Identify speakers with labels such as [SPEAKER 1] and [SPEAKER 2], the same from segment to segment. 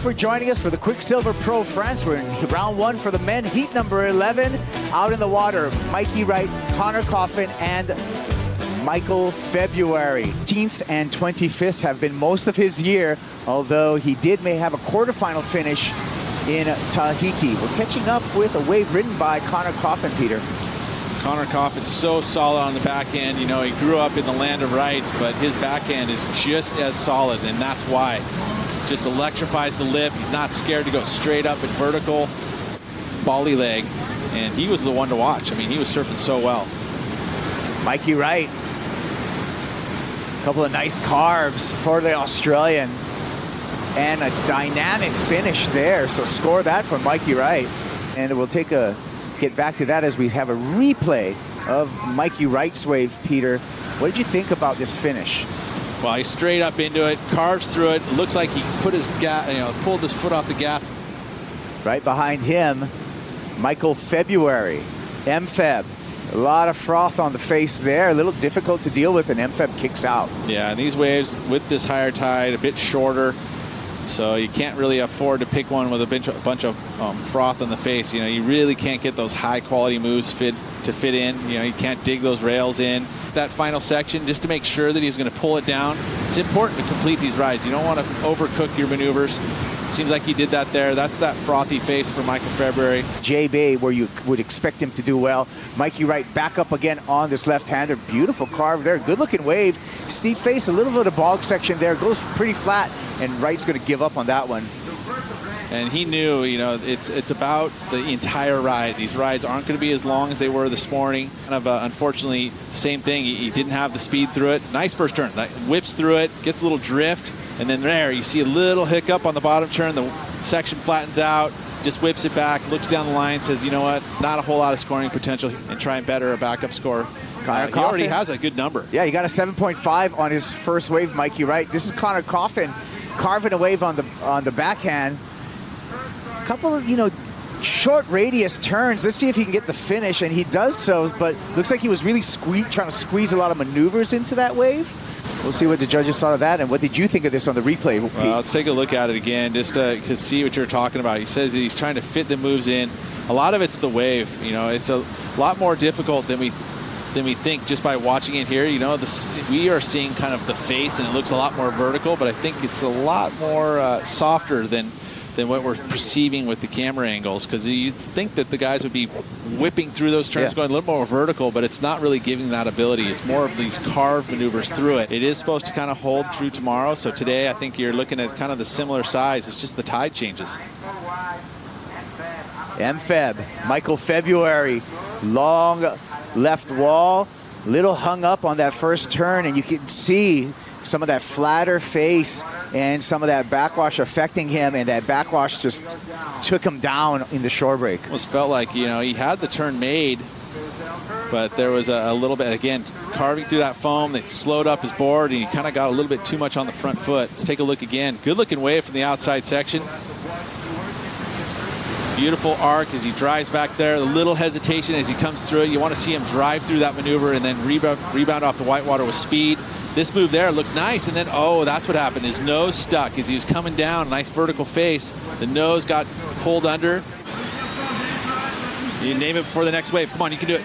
[SPEAKER 1] for joining us for the Quiksilver Pro France. We're in round 1 for the men, heat number 11. Out in the water, Mikey Wright, Connor Coffin, and Michael February. 18th and 25th have been most of his year, although he may have a quarterfinal finish in Tahiti. We're catching up with a wave ridden by Connor Coffin, Peter.
[SPEAKER 2] Connor Coffin's so solid on the back end. You know, he grew up in the land of Wrights, but his back end is just as solid, and that's why. Just electrifies the lip. He's not scared to go straight up and vertical, volley leg, and he was the one to watch. I mean, he was surfing so well.
[SPEAKER 1] Mikey Wright. A couple of nice carves for the Australian, and a dynamic finish there. So score that for Mikey Wright, and we'll get back to that as we have a replay of Mikey Wright's wave. Peter, what did you think about this finish?
[SPEAKER 2] Well, he's straight up into it, carves through it. Looks like he put his pulled his foot off the gas.
[SPEAKER 1] Right behind him, Michael February, MFeb. A lot of froth on the face there, a little difficult to deal with, and MFeb kicks out.
[SPEAKER 2] Yeah, and these waves with this higher tide, a bit shorter, so you can't really afford to pick one with a bunch of froth on the face. You know, you really can't get those high quality moves to fit in. You know, you can't dig those rails in. That final section, just to make sure that he's going to pull it down. It's important to complete these rides. You don't want to overcook your maneuvers. Seems like he did that there. That's that frothy face for Michael February.
[SPEAKER 1] J-Bay, where you would expect him to do well. Mikey Wright back up again on this left-hander. Beautiful carve there. Good-looking wave. Steep face, a little bit of bog section there. Goes pretty flat, and Wright's going to give up on that one.
[SPEAKER 2] And he knew, you know, it's about the entire ride. These rides aren't going to be as long as they were this morning. Kind of, unfortunately, same thing. He didn't have the speed through it. Nice first turn. Whips through it, gets a little drift, and then there you see a little hiccup on the bottom turn. The section flattens out, just whips it back, looks down the line, says, you know what, not a whole lot of scoring potential, and try and better a backup score. He already has a good number.
[SPEAKER 1] Yeah, he got a 7.5 on his first wave, Mikey Wright. This is Connor Coffin carving a wave on the backhand. Couple of, you know, short radius turns. Let's see if he can get the finish, and he does so, but looks like he was really trying to squeeze a lot of maneuvers into that wave. We'll see what the judges thought of that, and what did you think of this on the replay, Pete?
[SPEAKER 2] Well, let's take a look at it again, just to see what you're talking about. He says that he's trying to fit the moves in. A lot of it's the wave. You know, it's a lot more difficult than we think just by watching it here. You know, we are seeing kind of the face, and it looks a lot more vertical, but I think it's a lot more softer than what we're perceiving with the camera angles, because you'd think that the guys would be whipping through those turns, going a little more vertical, but it's not really giving that ability. It's more of these carved maneuvers through it. It is supposed to kind of hold through tomorrow, so today I think you're looking at kind of the similar size. It's just the tide changes.
[SPEAKER 1] MFeb, Michael February, long left wall, little hung up on that first turn, and you can see some of that flatter face and some of that backwash affecting him, and that backwash just took him down in the shore break.
[SPEAKER 2] Almost felt like, you know, he had the turn made, but there was a little bit, again, carving through that foam that slowed up his board, and he kind of got a little bit too much on the front foot. Let's take a look again. Good looking wave from the outside section. Beautiful arc as he drives back there. A little hesitation as he comes through it. You want to see him drive through that maneuver and then rebound off the whitewater with speed. This move there looked nice, and then, oh, that's what happened. His nose stuck as he was coming down. Nice vertical face. The nose got pulled under. You name it before the next wave. Come on, you can do it.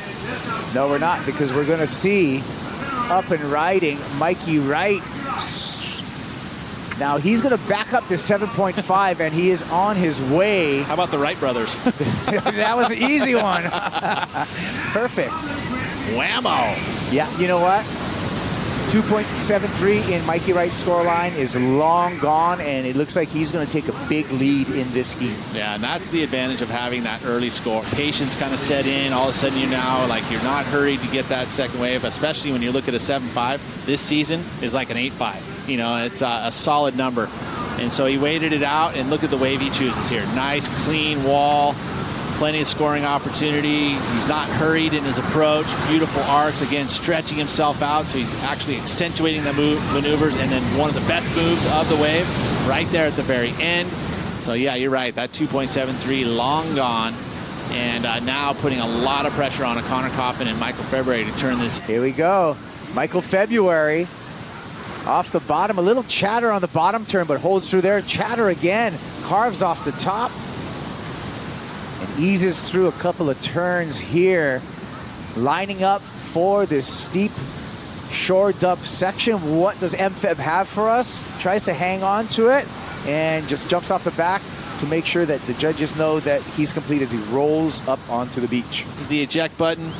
[SPEAKER 1] No, we're not, because we're going to see up and riding Mikey Wright. Now he's going to back up to 7.5, and he is on his way.
[SPEAKER 2] How about the Wright brothers?
[SPEAKER 1] That was an easy one. Perfect.
[SPEAKER 2] Whammo.
[SPEAKER 1] Yeah, you know what? 2.73 in Mikey Wright's scoreline is long gone, and it looks like he's going to take a big lead in this heat.
[SPEAKER 2] Yeah, and that's the advantage of having that early score. Patience kind of set in. All of a sudden, you're not hurried to get that second wave, especially when you look at a 7.5. This season is like an 8.5. You know, it's a solid number. And so he waited it out, and look at the wave he chooses here. Nice, clean wall. Plenty of scoring opportunity. He's not hurried in his approach. Beautiful arcs, again, stretching himself out, so he's actually accentuating the maneuvers, and then one of the best moves of the wave right there at the very end. So yeah, you're right, that 2.73 long gone, and now putting a lot of pressure on Connor Coffin and Michael February to turn this.
[SPEAKER 1] Here we go. Michael February off the bottom, a little chatter on the bottom turn, but holds through there. Chatter again. carves off the top and eases through a couple of turns here, lining up for this steep shore dump section. What does MFeb have for us? Tries to hang on to it and just jumps off the back to make sure that the judges know that he's complete as he rolls up onto the beach.
[SPEAKER 2] This is the eject button.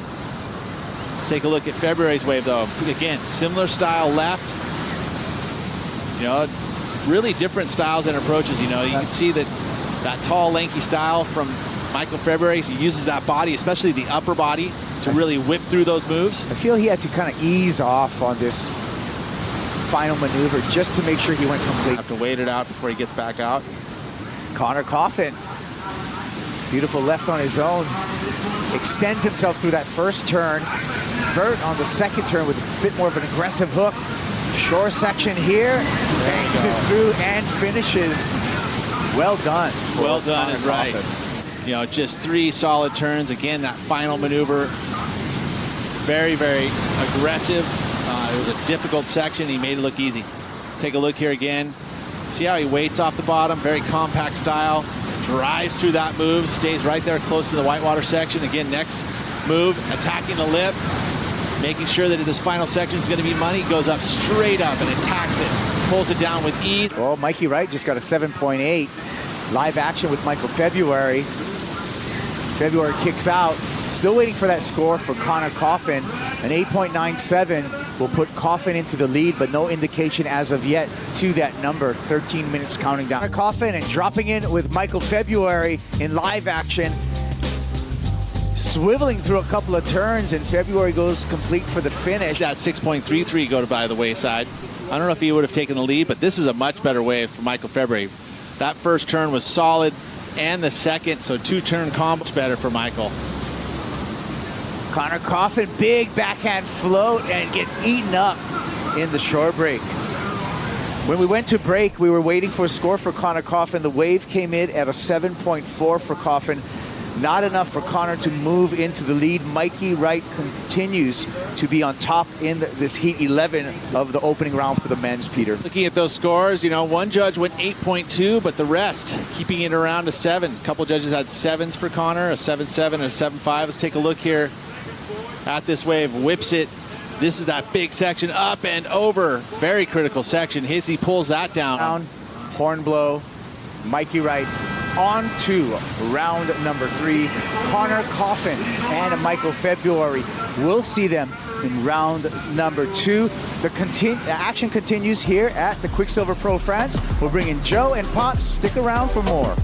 [SPEAKER 2] Let's take a look at February's wave, though. Again, similar style left. You know, really different styles and approaches. You know, you can see that tall, lanky style from Michael February. He uses that body, especially the upper body, to really whip through those moves.
[SPEAKER 1] I feel he had to kind of ease off on this final maneuver just to make sure he went complete.
[SPEAKER 2] Have to wait it out before he gets back out.
[SPEAKER 1] Connor Coffin, beautiful left on his own, extends himself through that first turn. Vert on the second turn with a bit more of an aggressive hook. Shore section here, bangs it through and finishes. Well done.
[SPEAKER 2] Well done is right. You know, just 3 solid turns. Again, that final maneuver, very, very aggressive. It was a difficult section. He made it look easy. Take a look here again. See how he waits off the bottom, very compact style, drives through that move, stays right there close to the whitewater section. Again, next move, attacking the lip, making sure that this final section is going to be money, goes up straight up and attacks it, pulls it down with ease.
[SPEAKER 1] Well, Mikey Wright just got a 7.8. Live action with Michael February. February kicks out. Still waiting for that score for Connor Coffin. An 8.97 will put Coffin into the lead, but no indication as of yet to that number. 13 minutes counting down. Connor Coffin and dropping in with Michael February in live action. Swiveling through a couple of turns, and February goes complete for the finish.
[SPEAKER 2] That 6.33 go by the wayside. I don't know if he would have taken the lead, but this is a much better wave for Michael February. That first turn was solid, and the second, so 2-turn combo, much better for Michael.
[SPEAKER 1] Connor Coffin, big backhand float, and gets eaten up in the shore break. When we went to break, we were waiting for a score for Connor Coffin. The wave came in at a 7.4 for Coffin. Not enough for Connor to move into the lead. Mikey Wright continues to be on top in this Heat 11 of the opening round for the men's, Peter.
[SPEAKER 2] Looking at those scores, you know, one judge went 8.2, but the rest keeping it around a 7. A couple judges had 7s for Connor, a 7.7 and a 7.5. Let's take a look here at this wave. Whips it. This is that big section, up and over. Very critical section. He pulls that down.
[SPEAKER 1] Horn blow. Mikey Wright on to round number 3. Connor Coffin and Michael February. We'll see them in round number 2. The action continues here at the Quiksilver Pro France. We'll bring in Joe and Potts. Stick around for more.